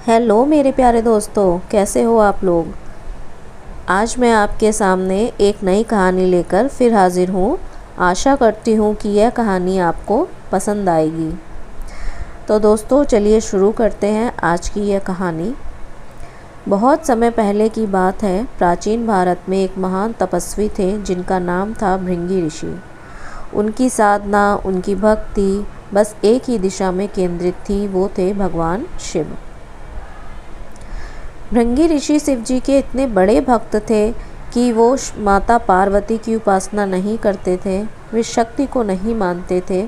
Hello मेरे प्यारे दोस्तों, कैसे हो आप लोग। आज मैं आपके सामने एक नई कहानी लेकर फिर हाजिर हूँ। आशा करती हूँ कि यह कहानी आपको पसंद आएगी। तो दोस्तों चलिए शुरू करते हैं आज की यह कहानी। बहुत समय पहले की बात है। प्राचीन भारत में एक महान तपस्वी थे जिनका नाम था भृंगी ऋषि। उनकी साधना, उनकी भक्ति बस एक ही दिशा में केंद्रित थी, वो थे भगवान शिव। भृंगी ऋषि शिव जी के इतने बड़े भक्त थे कि वो माता पार्वती की उपासना नहीं करते थे, वे शक्ति को नहीं मानते थे।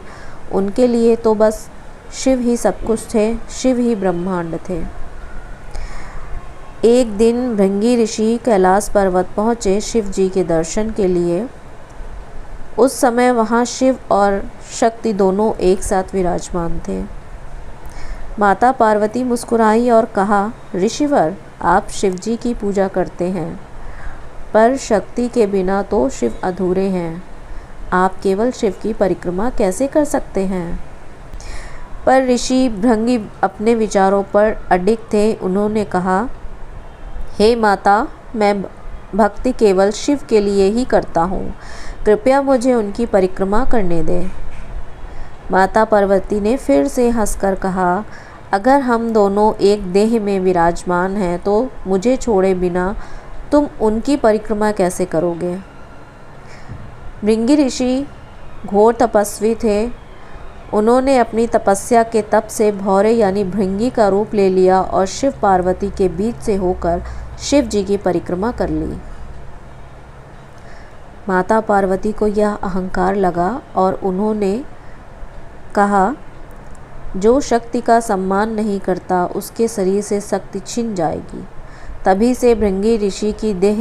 उनके लिए तो बस शिव ही सब कुछ थे, शिव ही ब्रह्मांड थे। एक दिन भृंगी ऋषि कैलाश पर्वत पहुँचे शिव जी के दर्शन के लिए। उस समय वहाँ शिव और शक्ति दोनों एक साथ विराजमान थे। माता पार्वती मुस्कुराई और कहा, ऋषिवर, आप शिव जी की पूजा करते हैं, पर शक्ति के बिना तो शिव अधूरे हैं। आप केवल शिव की परिक्रमा कैसे कर सकते हैं। पर ऋषि भृंगी अपने विचारों पर अडिग थे। उन्होंने कहा, हे माता, मैं भक्ति केवल शिव के लिए ही करता हूँ, कृपया मुझे उनकी परिक्रमा करने दें। माता पार्वती ने फिर से हंसकर कहा, अगर हम दोनों एक देह में विराजमान हैं तो मुझे छोड़े बिना तुम उनकी परिक्रमा कैसे करोगे। भृंगी ऋषि घोर तपस्वी थे। उन्होंने अपनी तपस्या के तप से भौरे यानी भृंगी का रूप ले लिया और शिव पार्वती के बीच से होकर शिव जी की परिक्रमा कर ली। माता पार्वती को यह अहंकार लगा और उन्होंने कहा, जो शक्ति का सम्मान नहीं करता उसके शरीर से शक्ति छिन जाएगी। तभी से भृंगी ऋषि की देह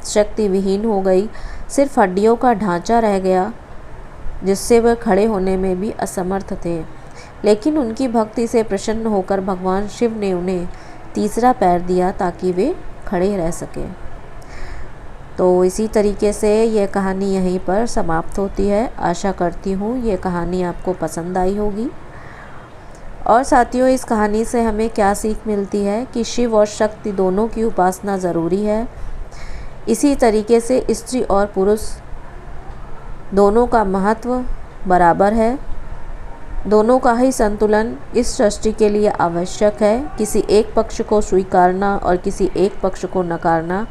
शक्ति विहीन हो गई, सिर्फ हड्डियों का ढांचा रह गया, जिससे वह खड़े होने में भी असमर्थ थे। लेकिन उनकी भक्ति से प्रसन्न होकर भगवान शिव ने उन्हें तीसरा पैर दिया ताकि वे खड़े रह सकें। तो इसी तरीके से यह कहानी यहीं पर समाप्त होती है। आशा करती हूँ ये कहानी आपको पसंद आई होगी। और साथियों, इस कहानी से हमें क्या सीख मिलती है कि शिव और शक्ति दोनों की उपासना ज़रूरी है। इसी तरीके से स्त्री और पुरुष दोनों का महत्व बराबर है। दोनों का ही संतुलन इस सृष्टि के लिए आवश्यक है। किसी एक पक्ष को स्वीकारना और किसी एक पक्ष को नकारना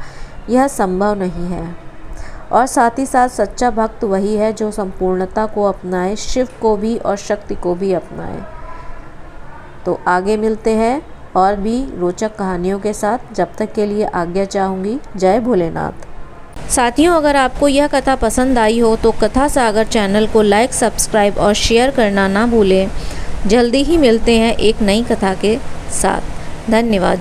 यह संभव नहीं है। और साथ ही साथ सच्चा भक्त वही है जो संपूर्णता को अपनाए, शिव को भी और शक्ति को भी अपनाए। तो आगे मिलते हैं और भी रोचक कहानियों के साथ। जब तक के लिए आज्ञा चाहूँगी। जय भोलेनाथ। साथियों, अगर आपको यह कथा पसंद आई हो तो कथा सागर चैनल को लाइक, सब्सक्राइब और शेयर करना ना भूलें। जल्दी ही मिलते हैं एक नई कथा के साथ। धन्यवाद।